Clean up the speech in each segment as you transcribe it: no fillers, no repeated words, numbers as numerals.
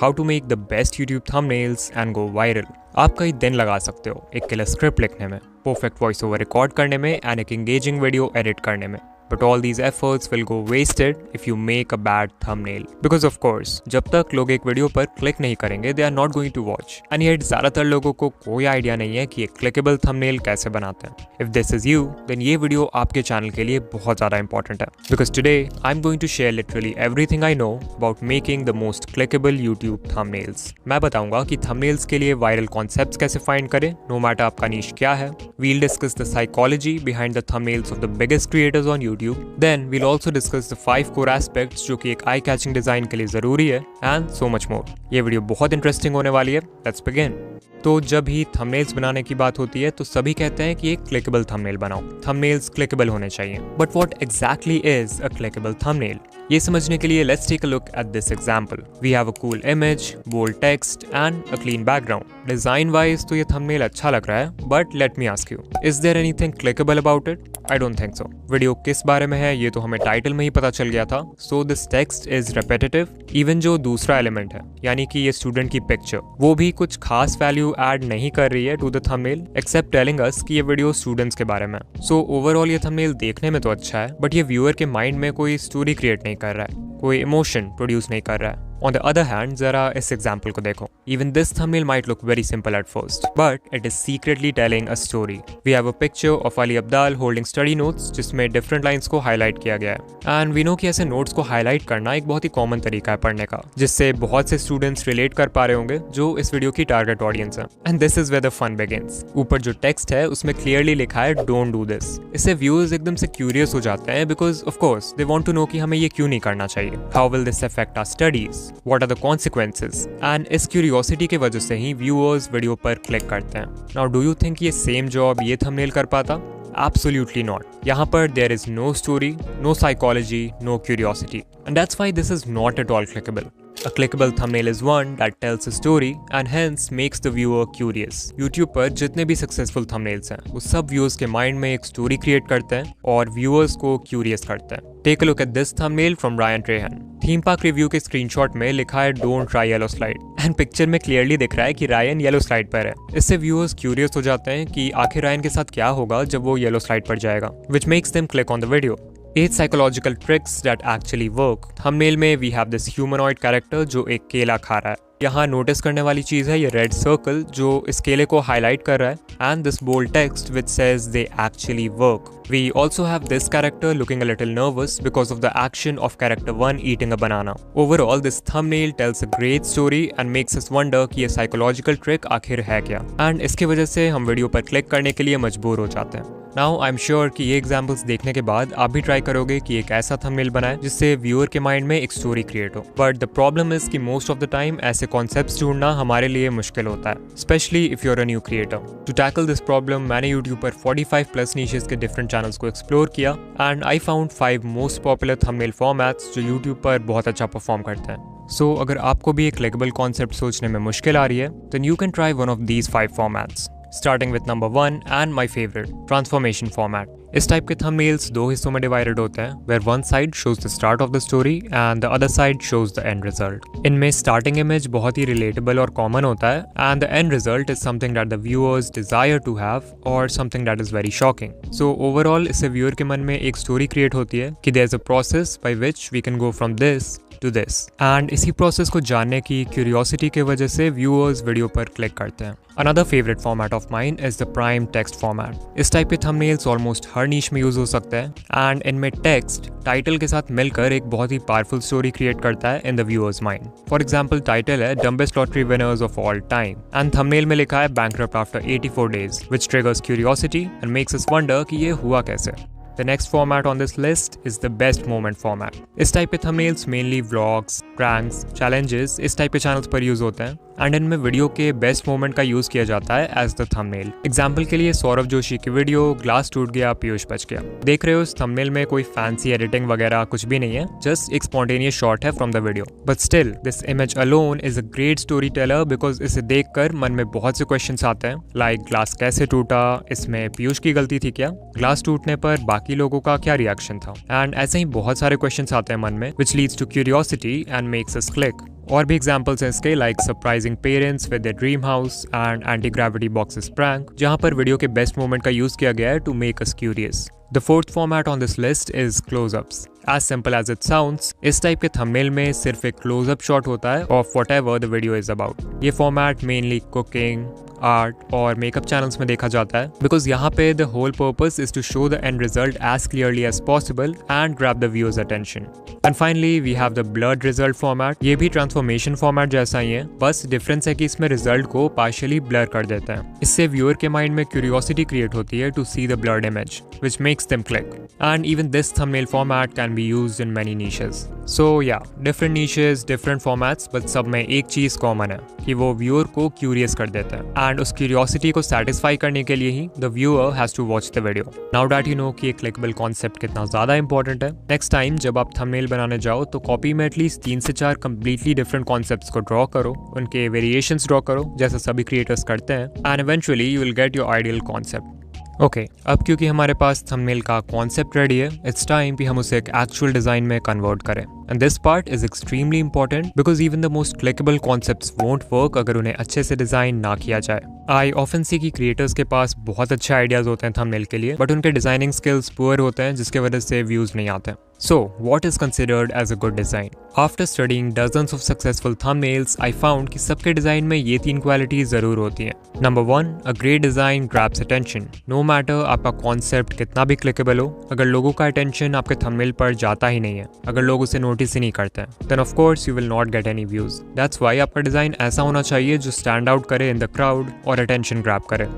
How to make the best YouTube thumbnails and go viral. आप कई दिन लगा सकते हो एक किलर स्क्रिप्ट लिखने में, परफेक्ट वॉइस ओवर रिकॉर्ड करने में एंड एक एंगेजिंग वीडियो एडिट करने में, but all these efforts will go wasted if you make a bad thumbnail. Because of course, जब तक लोग एक वीडियो पर क्लिक नहीं करेंगे, they are not going to watch. And yet ज़्यादातर लोगों को कोई आइडिया नहीं है कि एक क्लिकेबल थंबनेल कैसे बनाते हैं। If this is you, then ये वीडियो आपके चैनल के लिए बहुत ज़्यादा इंपॉर्टेंट है। Because today, I'm going to share literally everything I know about making the most clickable YouTube thumbnails. मैं बताऊंगा कि thumbnails के लिए वायरल कॉन्सेप्ट्स कैसे फाइंड करें, no matter आपका नीश क्या है। We'll discuss the psychology behind the thumbnails of the biggest creators on YouTube. Then we'll also discuss the 5 core aspects जो कि एक आई कैचिंग डिजाइन के लिए जरूरी है and so much more. ये वीडियो बहुत इंटरेस्टिंग होने वाली है। Let's begin. तो जब भी थंबनेल्स बनाने की बात होती है तो सभी कहते हैं कि एक क्लिकेबल थंबनेल बनाओ, थंबनेल्स क्लिकेबल होने चाहिए। But what exactly is a clickable thumbnail? ये समझने के लिए let's take a look at this example. We have a cool image, bold text and a clean background. Design wise तो ये thumbnail अच्छा लग रहा है, but let me ask you, is there anything clickable about it? I don't think so. Video किस बारे में है ये तो हमें टाइटल में ही पता चल गया था। So this text is repetitive. Even जो दूसरा एलिमेंट है यानी कि ये स्टूडेंट की पिक्चर, वो भी कुछ खास वैल्यू ऐड नहीं कर रही है to the thumbnail except telling us कि ये वीडियो स्टूडेंट्स के बारे में। सो ओवरऑल ये थंबनेल देखने में तो अच्छा है, बट ये व्यूअर के माइंड में कोई स्टोरी क्रिएट नहीं कर रहा है, कोई इमोशन प्रोड्यूस नहीं कर रहा है। On the other hand, जरा इस एग्जाम्पल को देखो। Even this thumbnail might look very simple at first, but it is secretly telling a story. We have a picture of Ali Abdaal holding study notes, जिसमें different lines को highlight किया गया है। And we know कि ऐसे notes को highlight करना एक बहुत ही common तरीका है पढ़ने का, जिससे बहुत से students relate कर पा रहे होंगे जो इस वीडियो की target audience है। And this is where the fun begins. ऊपर जो text है उसमें clearly लिखा है Don't do this. इससे viewers एकदम से curious हो जाते हैं because of course they want to know कि हमें ये क्यों नहीं करना चाहिए। How will this affect our studies? What are the consequences? And इस क्यूरियोसिटी की वजह से ही व्यूअर्स वीडियो पर क्लिक करते हैं। Now do you think ये सेम जॉब ये थंबनेल कर पाता? Absolutely not. यहाँ पर there is no story, no psychology, no curiosity. And that's why this is not at all clickable. A clickable thumbnail is one that tells a story and hence makes the viewer curious. YouTube पर जितने भी successful thumbnails हैं वो सब viewers के mind में एक story create करते हैं और व्यूअर्स को क्यूरियस करते हैं। Take a look at this thumbnail from Ryan Trehan. Theme park review के स्क्रीनशॉट में लिखा है don't try yellow slide and picture में क्लियरली दिख रहा है कि रायन येलो स्लाइड पर है। इससे व्यूअर्स क्यूरियस हो जाते हैं कि आखिर रायन के साथ क्या होगा जब वो येलो स्लाइड पर जाएगा, which makes them click on the video. 8 psychological tricks that actually work. Thumbnail में we have this humanoid character जो एक केला खा रहा है। यहाँ नोटिस करने वाली चीज है ये रेड सर्कल जो इस केले को हाईलाइट कर रहा है and this bold text which says they actually work. We also have this character looking a little nervous because of the action of character 1 eating a banana. Overall, this thumbnail tells a great story and makes us wonder कि ये psychological trick आखिर है क्या, and इसकी वजह से हम video पर क्लिक करने के लिए मजबूर हो जाते हैं। Now I'm sure कि ये एग्जाम्पल्स देखने के बाद आप भी ट्राई करोगे कि एक ऐसा थंबनेल बनाए जिससे व्यूअर के माइंड में एक स्टोरी क्रिएट हो। बट द प्रॉब्लम इज कि मोस्ट ऑफ द टाइम ऐसे कॉन्सेप्ट्स ढूंढना हमारे लिए मुश्किल होता है, specially if you are a new creator. To tackle this problem मैंने यूट्यूब पर 45 प्लस नीशेस के डिफरेंट चैनल्स को एक्सप्लोर किया and I found 5 most popular thumbnail formats जो यूट्यूब पर बहुत अच्छा परफॉर्म करते हैं। सो अगर आपको भी एक क्लिकेबल कॉन्सेप्ट सोचने में मुश्किल आ रही है then you can try one of these 5 formats. Starting with number 1 and my favorite, transformation format. इस टाइप के थंबनेल्स 2 हिस्सों में डिवाइडेड होते हैं, where one side shows the start of the story and the other side shows the end result. इनमें starting image बहुत ही relatable और common होता है and the end result is something that the viewers desire to have or something that is very shocking. So overall इससे viewer के मन में एक story create होती है कि there's a process by which we can go from this to this. And इसी process को जानने की क्यूरियोसिटी की वजह से व्यूअर्स वीडियो पर क्लिक करते हैं। Another favorite format of mine is the prime text format. इस टाइप के थंबनेल्स ऑलमोस्ट हर नीश में यूज हो सकते हैं एंड इनमें टेक्स्ट टाइटल के साथ मिलकर एक बहुत ही पावरफुल स्टोरी क्रिएट करता है in the viewers' mind. For example title है dumbest lottery winners of all time and thumbnail में लिखा है bankrupt after 84 days, which triggers curiosity and makes us wonder कि ये हुआ कैसे। The next format on this list is the best moment format. इस type के thumbnails mainly vlogs, pranks, challenges इस टाइप के channels पर यूज होते हैं एंड इनमें वीडियो के बेस्ट मोमेंट का यूज किया जाता है एज द थंबनेल। एग्जाम्पल के लिए सौरभ जोशी की वीडियो ग्लास टूट गया पीयूष बच गया। देख रहे हो इस थंबनेल में कोई फैंसी एडिटिंग वगैरह कुछ भी नहीं है, जस्ट एक स्पॉन्टेनियस शॉट है from the video. But still this image alone is a great story teller because इसे देखकर मन में बहुत से क्वेश्चंस आते हैं लाइक ग्लास कैसे टूटा, इसमें पीयूष की गलती थी क्या, ग्लास टूटने पर बाकी लोगों का क्या रिएक्शन था, एंड ऐसे ही बहुत सारे क्वेश्चंस आते हैं मन में which leads to curiosity and makes us click. और भी एग्जांपल्स हैं इसके, like surprising parents with their dream house and anti gravity boxes prank, जहां पर वीडियो के बेस्ट मोमेंट का यूज किया गया है to make us curious. The fourth format on this list is close-ups. As simple as it sounds, इस type के thumbnail में सिर्फ एक close-up shot होता है of whatever the video is about. ये format mainly cooking, art और makeup channels में देखा जाता है because यहाँ पे the whole purpose is to show the end result as clearly as possible and grab the viewer's attention. And finally we have the blurred result format. ये भी transformation format जैसा ही है, बस difference है कि इसमें result को partially blur कर देते हैं। इससे viewer के mind में curiosity create होती है to see the blurred image, which makes them click. And even this thumbnail format can be used in many niches. So yeah, different niches, different formats, but सब में एक चीज common है कि वो viewer को curious कर देते हैं and उस curiosity को satisfy करने के लिए ही the viewer has to watch the video. Now that you know कि एक clickable concept कितना ज़्यादा important है, next time जब आप thumbnail बनाने जाओ तो copy में एटलीस्ट 3 से 4 completely different concepts को draw करो, उनके variations draw करो जैसा सभी creators करते हैं, and eventually you will get your ideal concept. Okay, अब क्योंकि हमारे पास थंबनेल का कॉन्सेप्ट रेडी है, इट्स टाइम कि हम उसे एक एक्चुअल डिजाइन में कन्वर्ट करें। And this part is extremely important because even the most clickable concepts won't work अगर उन्हें अच्छे से डिजाइन ना किया जाए। आई ऑफन सी कि क्रिएटर्स के पास बहुत अच्छे आइडियाज होते हैं थंबनेल के लिए, बट उनके डिजाइनिंग स्किल्स पुअर होते हैं जिसके वजह से व्यूज नहीं आते। So, what is considered as a good design? After studying dozens of successful thumbnails, I found कि सबके डिजाइन में ये 3 क्वालिटीज जरूर होती हैं। Number 1, a great design grabs attention. No matter आपका कॉन्सेप्ट कितना भी क्लिकेबल हो, अगर लोगों का अटेंशन आपके थंबनेल पर जाता ही नहीं है, अगर लोग उसे नोटिस ही नहीं करते हैं, then of course you will not get any views. That's why आपका डिजाइन ऐसा होना चाहिए जो स्टैंड आउट करे in the crowd और अटेंशन ग्रैब करे।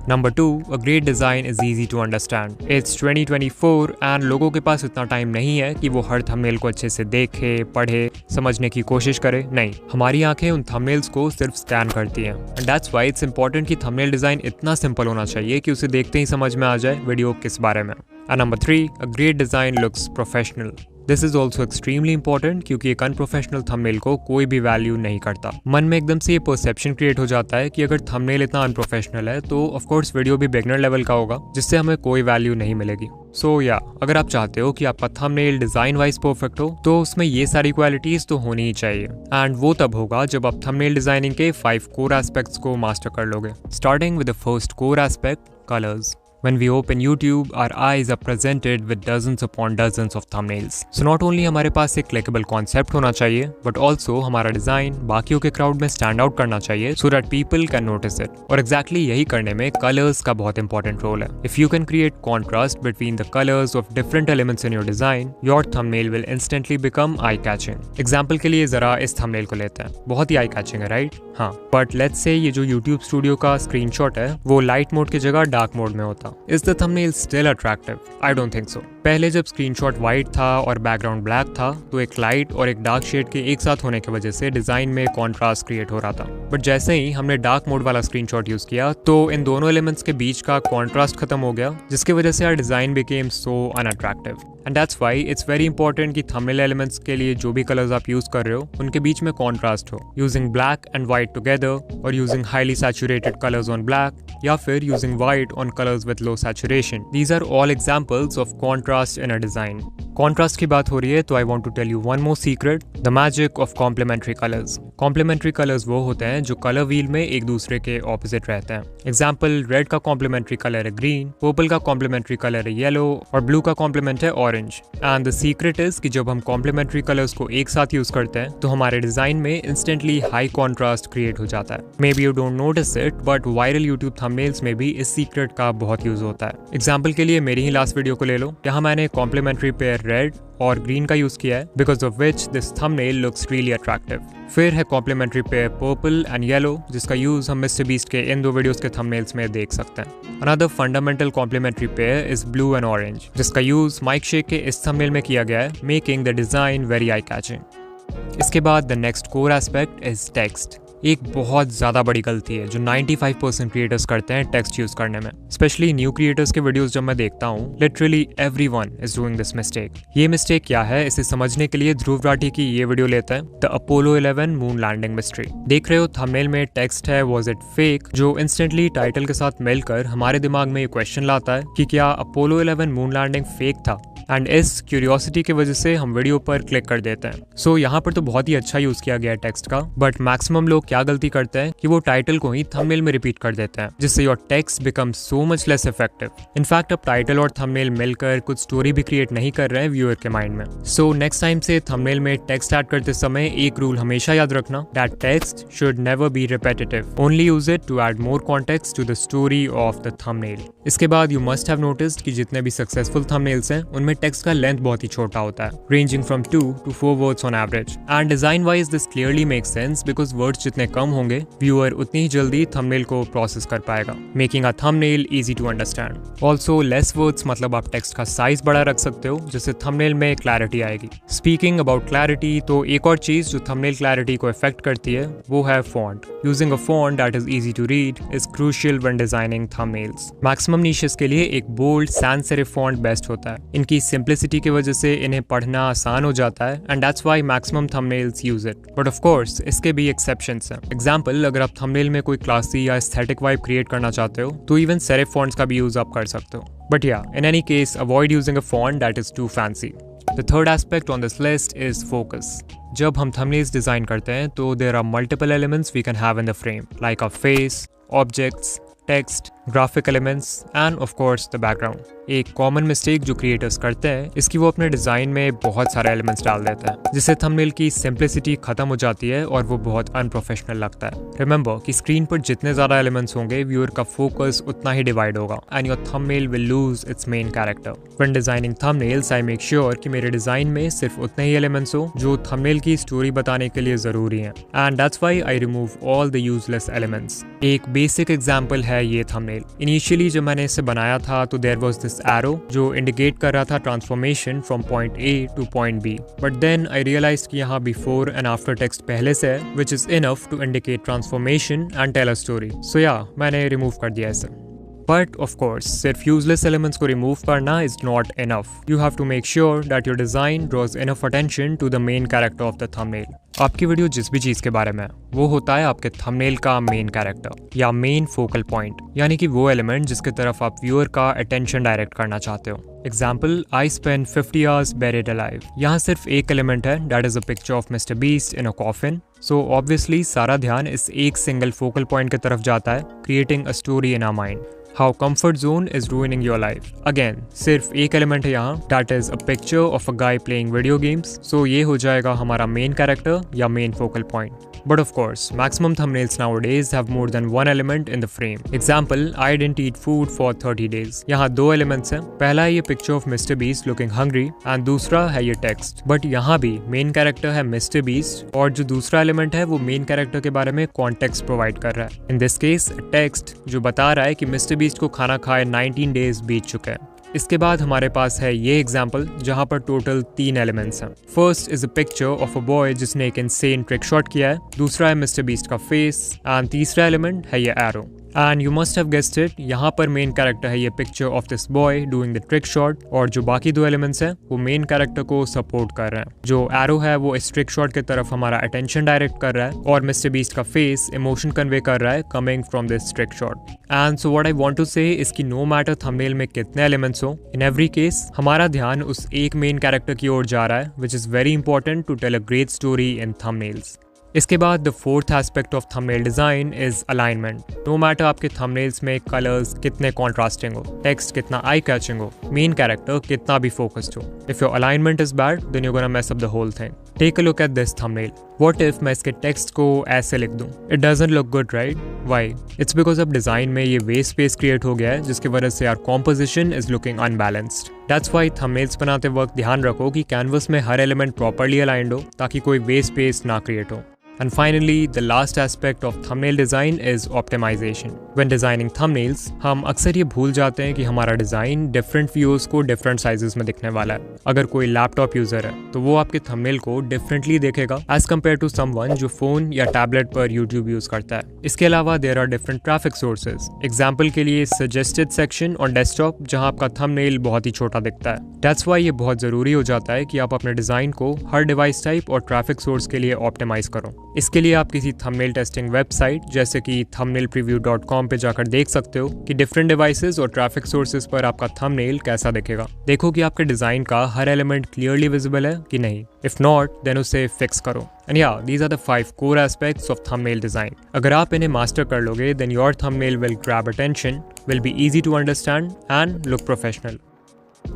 Number 2, a great design is easy to understand. It's 2024 and लोगों के पास इतना टाइम नहीं है कि वो हर थंबनेल को अच्छे से देखे, पढ़े, समझने की कोशिश करे। नहीं, हमारी आंखें उन थंबनेल्स को सिर्फ स्कैन करती हैं। And that's why it's important कि थंबनेल डिजाइन इतना सिंपल होना चाहिए कि उसे देखते ही समझ में आ जाए वीडियो किस बारे में। And number 3, a great design looks professional. This is also extremely important क्योंकि एक अनप्रोफेशनल थंबनेल को कोई भी वैल्यू नहीं करता। मन में एकदम से ये परसेप्शन क्रिएट हो जाता है कि अगर थंबनेल इतना अनप्रोफेशनल है तो ऑफकोर्स वीडियो भी बिगनर लेवल का होगा जिससे हमें कोई वैल्यू नहीं मिलेगी। सो या अगर आप चाहते हो कि आपका थंबनेल डिजाइन वाइज परफेक्ट हो तो उसमें ये सारी क्वालिटीज तो होनी ही चाहिए, एंड वो तब होगा जब आप थंबनेल डिजाइनिंग के 5 कोर एस्पेक्ट्स को मास्टर कर लोगे। Starting with the first core aspect, colours. When we open YouTube, our eyes are presented with dozens upon dozens of thumbnails. So not only हमारे पास एक clickable concept होना चाहिए, but also हमारा design बाकियों के क्राउड में स्टैंड आउट करना चाहिए so that people can notice it. और exactly यही करने में colors का बहुत important role है. If you can create contrast between the colors of different elements in your design, your thumbnail will instantly become eye-catching. Example के लिए जरा इस thumbnail को लेते हैं, बहुत ही eye-catching है, right? हाँ, but let's say ये जो YouTube Studio का screenshot है, वो light mode की जगह dark mode में होता। Is the thumbnail still attractive? I don't think so. पहले जब स्क्रीनशॉट वाइट था और बैकग्राउंड ब्लैक था तो एक लाइट और एक डार्क शेड के एक साथ होने की वजह से डिजाइन में कॉन्ट्रास्ट क्रिएट हो रहा था, बट जैसे ही हमने डार्क मोड वाला स्क्रीनशॉट यूज किया तो इन दोनों एलिमेंट्स के बीच का कॉन्ट्रास्ट खत्म हो गया जिसकी वजह से our design became so unattractive. And that's why it's very important कि थंबनेल एलिमेंट्स के लिए जो भी कलर्स आप यूज कर रहे हो उनके बीच में कॉन्ट्रास्ट हो, using black and white together और using highly saturated colours on black या फिर using white on colours with low saturation. These are all examples of contrast in a design. Contrast की बात हो रही है तो I want to tell you one more secret, the magic of complementary colours. Complementary colours वो होते हैं जो कलर व्हील में एक दूसरे के ऑपोजिट रहते हैं। एग्जाम्पल, रेड का कॉम्प्लीमेंट्री कलर है ग्रीन, पर्पल का कॉम्प्लीमेंट्री कलर है येलो और ब्लू का कॉम्प्लीमेंट है orange. And the secret is कि जब हम कॉम्प्लीमेंट्री कलर्स को एक साथ यूज करते हैं तो हमारे डिजाइन में इंस्टेंटली हाई कॉन्ट्रास्ट क्रिएट हो जाता है। May be you don't notice it, but viral YouTube thumbnails में भी इस सीक्रेट का बहुत यूज होता है। एग्जाम्पल के लिए मेरी ही लास्ट वीडियो को ले लो, यहाँ मैंने कॉम्प्लीमेंट्री पेयर रेड और ग्रीन का यूज किया है, because of which this thumbnail looks really attractive. फिर है complementary pair purple and yellow, जिसका यूज हम मिस्टर बीस्ट के इन 2 वीडियोस के थंबनेल्स में देख सकते हैं। Another fundamental complementary pair is blue and orange, जिसका यूज माइक शेक के इस थंबनेल में किया गया है, making the design very eye catching. इसके बाद the next core aspect is text. एक बहुत ज़्यादा बड़ी गलती है जो 95% क्रिएटर्स करते हैं टेक्स्ट यूज करने में। स्पेशली न्यू क्रिएटर्स के वीडियोस जब मैं देखता हूँ, literally everyone is doing this mistake. ये मिस्टेक क्या है, इसे समझने के लिए ध्रुव राठी की ये वीडियो लेते हैं, the Apollo 11 moon landing mystery. देख रहे हो थंबनेल में टेक्स्ट है वाज इट फेक, जो इंस्टेंटली टाइटल के साथ मिलकर हमारे दिमाग में ये क्वेश्चन लाता है कि क्या अपोलो 11 मून लैंडिंग फेक था। एंड इस क्यूरियोसिटी की वजह से हम वीडियो पर क्लिक कर देते हैं। सो यहाँ पर तो बहुत ही अच्छा यूज किया गया है टेक्स्ट का, बट मैक्सिमम लोग क्या गलती करते हैं कि वो टाइटल को ही थंबनेल में रिपीट कर देते हैं, जिससे your text become so much less effective. In fact अब टाइटल और थंबनेल मिलकर कुछ स्टोरी भी क्रिएट नहीं कर रहे हैं व्यूअर के माइंड में। सो नेक्स्ट टाइम से थंबनेल में टेक्स्ट ऐड करते समय एक रूल हमेशा याद रखना, that text should never be repetitive, only use it to add more context to the story of the thumbnail. इसके बाद यू मस्ट हैव नोटिस्ड कि जितने भी सक्सेसफुल थंबनेल्स हैं उनमें टेक्स्ट का लेंथ बहुत ही छोटा होता है, ranging from 2 to 4 words on average. And design wise this clearly makes sense because words जितने कम होंगे व्यूअर उतनी ही जल्दी थंबनेल को प्रोसेस कर पाएगा, making a thumbnail easy to understand. Also less words मतलब आप टेक्स्ट का साइज बड़ा रख सकते हो, जिससे थंबनेल में क्लैरिटी आएगी। स्पीकिंग अबाउट क्लैरिटी, तो एक और चीज जो थंबनेल क्लैरिटी को इफेक्ट करती है वो है font. Using a font that is easy to read is crucial when designing thumbnails. Maximum niches के लिए एक bold sans serif font best होता है। इनकी सिंप्लिसिटी की वजह से इन्हें पढ़ना आसान हो जाता है and that's why maximum thumbnails use it. But of course इसके भी एक्सेप्शंस हैं। एग्जांपल, अगर आप थंबनेल में कोई क्लासी या एस्थेटिक वाइब क्रिएट करना चाहते हो तो इवन सेरिफ फॉन्ट्स का भी यूज आप कर सकते हो। But yeah, in any case, avoid using a font that is too fancy. The third aspect on this list is focus. जब हम thumbnails डिजाइन करते हैं तो there are multiple elements we can have in the frame, like our face, objects, text, graphic elements and of course the background. एक common mistake जो creators करते हैं इसकी वो अपने डिजाइन में बहुत सारे एलिमेंट्स डाल देते हैं, जिससे थंबनेल की सिंप्लिसिटी खत्म हो जाती है और वो बहुत अनप्रोफेशनल लगता है। रिमेंबर कि स्क्रीन पर जितने ज्यादा एलिमेंट्स होंगे व्यूअर का फोकस उतना ही डिवाइड होगा and your thumbnail will lose its main character. When designing thumbnails I make sure कि मेरे डिजाइन में सिर्फ उतने ही एलिमेंट्स हो जो थंबनेल की स्टोरी बताने के लिए जरूरी हैं, and that's why I remove all the useless elements. एक बेसिक एग्जांपल है ये थंबनेल। इनिशियली जब मैंने इसे बनाया था तो देयर वाज दिस एरो जो इंडिकेट कर रहा था transformation from point A to point B, but then I realised कि यहाँ बिफोर एंड आफ्टर टेक्स्ट पहले से है which is enough to indicate transformation and tell a story. So या मैंने रिमूव कर दिया इसे। But of course, सिर्फ useless elements को remove करना is not enough. You have to make sure that your design draws enough attention to the main character of the thumbnail. आपकी video जिस भी चीज के बारे में है वो होता है आपके थंबनेल का मेन कैरेक्टर या मेन फोकल पॉइंट, यानी कि वो एलिमेंट जिसके तरफ आप व्यूअर का अटेंशन डायरेक्ट करना चाहते हो। Example, I spend 50 hours buried alive। यहाँ सिर्फ एक एलिमेंट है, that is a picture of mister beast in a coffin. So obviously सारा ध्यान इस एक सिंगल फोकल पॉइंट की तरफ जाता है, creating a story in our mind. How comfort zone is ruining your life. Again, सिर्फ एक एलिमेंट है यहाँ, that is a picture of a guy playing video games. So ये हो जाएगा हमारा main character या main focal point. But of course, maximum thumbnails nowadays have more than one element in the frame. Example, I didn't eat food for 30 days. यहाँ दो elements हैं, पहला है ये picture of Mr. Beast looking hungry and दूसरा है ये text. But यहाँ भी main character है Mr. Beast और जो दूसरा element है वो main character के बारे में context provide कर रहा है। In this case, text जो बता रहा है कि Mr. Beast को खाना खाए 19 days बीत चुके हैं। इसके बाद हमारे पास है ये एग्जाम्पल जहाँ पर टोटल 3 एलिमेंट्स हैं। First is a picture of a boy जिसने एक इनसेन ट्रिक शॉट किया है, दूसरा है मिस्टर बीस्ट का फेस एंड तीसरा एलिमेंट है ये arrow. And you must have guessed it, यहाँ पर मेन कैरेक्टर है ये picture of this boy doing the trick shot और जो बाकी दो एलिमेंट्स हैं वो मेन कैरेक्टर को सपोर्ट कर रहे हैं। जो एरो है वो इस ट्रिक शॉट की तरफ हमारा अटेंशन डायरेक्ट कर रहा है और मिस्टर बीस्ट का फेस इमोशन कन्वे कर रहा है coming from this trick shot. And so what I want to say इसकी नो मैटर थंबनेल में कितने एलिमेंट्स हो, इन एवरी केस हमारा ध्यान उस एक मेन कैरेक्टर की ओर जा रहा है, which is very important to tell a great story in thumbnails. इसके बाद the fourth aspect of thumbnail design is alignment. No matter आपके थंबनेल्स में कलर्स कितने कॉन्ट्रास्टिंग हो, टेक्स्ट कितना आई कैचिंग हो, मेन कैरेक्टर कितना भी फोकस्ड हो, if your alignment is bad then you gonna mess up the whole thing. Take a look at this thumbnail. What if मैं इसके टेक्स्ट को ऐसे लिख दूं? It doesn't look good, right? Why? It's because अब design में ये waste space create हो गया है जिसकी वजह से our composition is looking unbalanced. That's why thumbnails बनाते वक्त ध्यान रखो कि कैनवस में हर एलिमेंट प्रॉपर्ली अलाइंड हो ताकि कोई वेस्ट स्पेस ना क्रिएट हो। And finally, the last aspect of thumbnail design is optimization. When designing thumbnails, हम अक्सर ये भूल जाते हैं कि हमारा डिज़ाइन डिफरेंट व्यूअर्स को डिफरेंट साइजेस में दिखने वाला है। अगर कोई लैपटॉप यूज़र है तो वो आपके थंबनेल को डिफरेंटली देखेगा एज कम्पेयर टू समवन जो फ़ोन या टैबलेट पर यूट्यूब यूज़ करता है। इसके अलावा there are different traffic sources. Example के लिए सजेस्टेड सेक्शन ऑन डेस्कटॉप जहाँ आपका थंबनेल बहुत ही छोटा दिखता है। दैट्स वाई ये बहुत ज़रूरी हो जाता है कि आप अपने डिज़ाइन को हर डिवाइस टाइप और ट्रैफिक सोर्स के लिए ऑप्टिमाइज करो। इसके लिए आप किसी थंबनेल टेस्टिंग वेबसाइट जैसे कि thumbnailpreview.com youtube.com पे जाकर देख सकते हो कि डिफरेंट डिवाइसेस और ट्रैफिक सोर्सेज पर आपका थंबनेल कैसा दिखेगा। देखो कि आपके डिजाइन का हर एलिमेंट क्लियरली विजिबल है कि नहीं। इफ नॉट देन उसे फिक्स करो। And yeah these are the 5 core aspects of thumbnail design. अगर आप इन्हें मास्टर कर लोगे then your thumbnail will grab attention, will be easy to understand and look professional.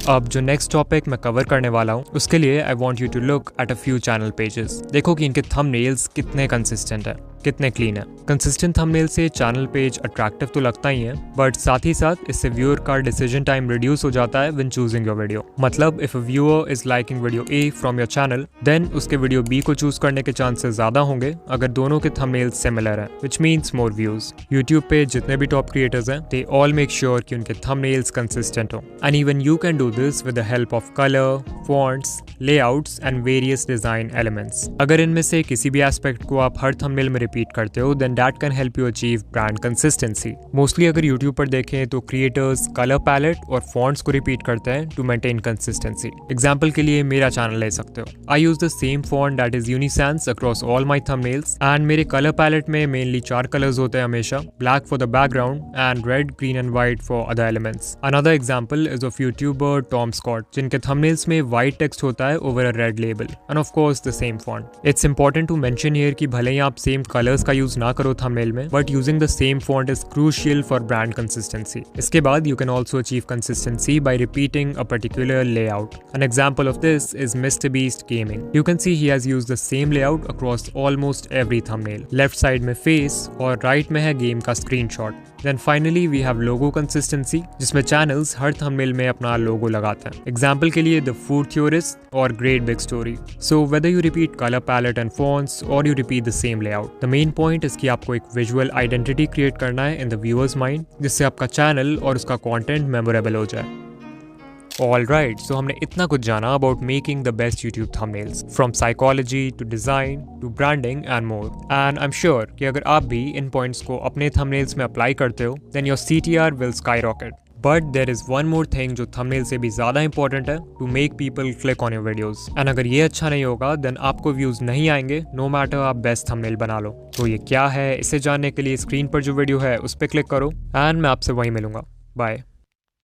अब जो नेक्स्ट टॉपिक मैं कवर करने वाला हूँ उसके लिए I want you to look at a few channel pages. देखो कि इनके थंबनेल्स कितने कंसिस्टेंट है, कितने क्लीन है। कंसिस्टेंट थंबनेल से चैनल पेज अट्रैक्टिव तो लगता ही है, बट साथ ही साथ इससे व्यूअर का डिसीजन टाइम रिड्यूस हो जाता है व्हेन चूजिंग योर वीडियो। मतलब if a viewer is liking video A from your channel then उसके वीडियो बी को चूज करने के चांसेस ज्यादा होंगे अगर दोनों के थंबनेल्स सिमिलर हैं, which means more views. YouTube पे जितने भी टॉप क्रिएटर्स हैं दे ऑल मेक श्योर कि उनके थंबनेल्स कंसिस्टेंट हो, and even you can do this with the help of colour, fonts, layouts and various design elements. अगर इनमें से किसी भी एस्पेक्ट को आप हर थंबनेल में रिपीट करते हो then that can help you achieve brand consistency. Mostly अगर यूट्यूब पर देखें तो क्रिएटर्स कलर पैलेट और फॉन्ट्स को रिपीट करते हैं टू मेंटेन कंसिस्टेंसी। एग्जांपल के लिए मेरा चैनल ले सकते हो। I use the same font that is Unisans across all my thumbnails and मेरे कलर पैलेट में मेनली 4 कलर्स होते हैं हमेशा, black for the background and red, green and white for other elements. Another example is of YouTuber Tom Scott जिनके thumbnails में white text होता है over a red label and of course the same font. It's important to mention here कि भले ही आप same colours का use ना करो थंबनेल में, but using the same font is crucial for brand consistency. इसके बाद you can also achieve consistency bye repeating a particular layout. An example of this is mister beast gaming. You can see he has used the same layout across almost every thumbnail. Left side में face और right में है game का screenshot. Then finally we have logo consistency जिसमें channels हर thumbnail में अपना logo लगाते हैं। Example के लिए The Food Theorist और Great Big Story। So whether you repeat color palette and fonts or you repeat the same layout, the main point is कि आपको एक visual identity create करना है in the viewer's mind जिससे आपका channel और उसका content memorable हो जाए। Alright, so हमने इतना कुछ जाना about making the best YouTube thumbnails, from psychology to design to branding and more. And I'm sure कि अगर आप भी इन points को अपने thumbnails में apply करते हो, then your CTR will skyrocket. But there is one more thing जो thumbnail से भी ज़्यादा important है to make people click on your videos. And अगर ये अच्छा नहीं होगा then आपको views नहीं आएंगे no matter आप best thumbnail बना लो। तो ये क्या है, इसे जानने के लिए स्क्रीन पर जो वीडियो है उस पर क्लिक करो and मैं आपसे वहीं मिलूंगा। बाय।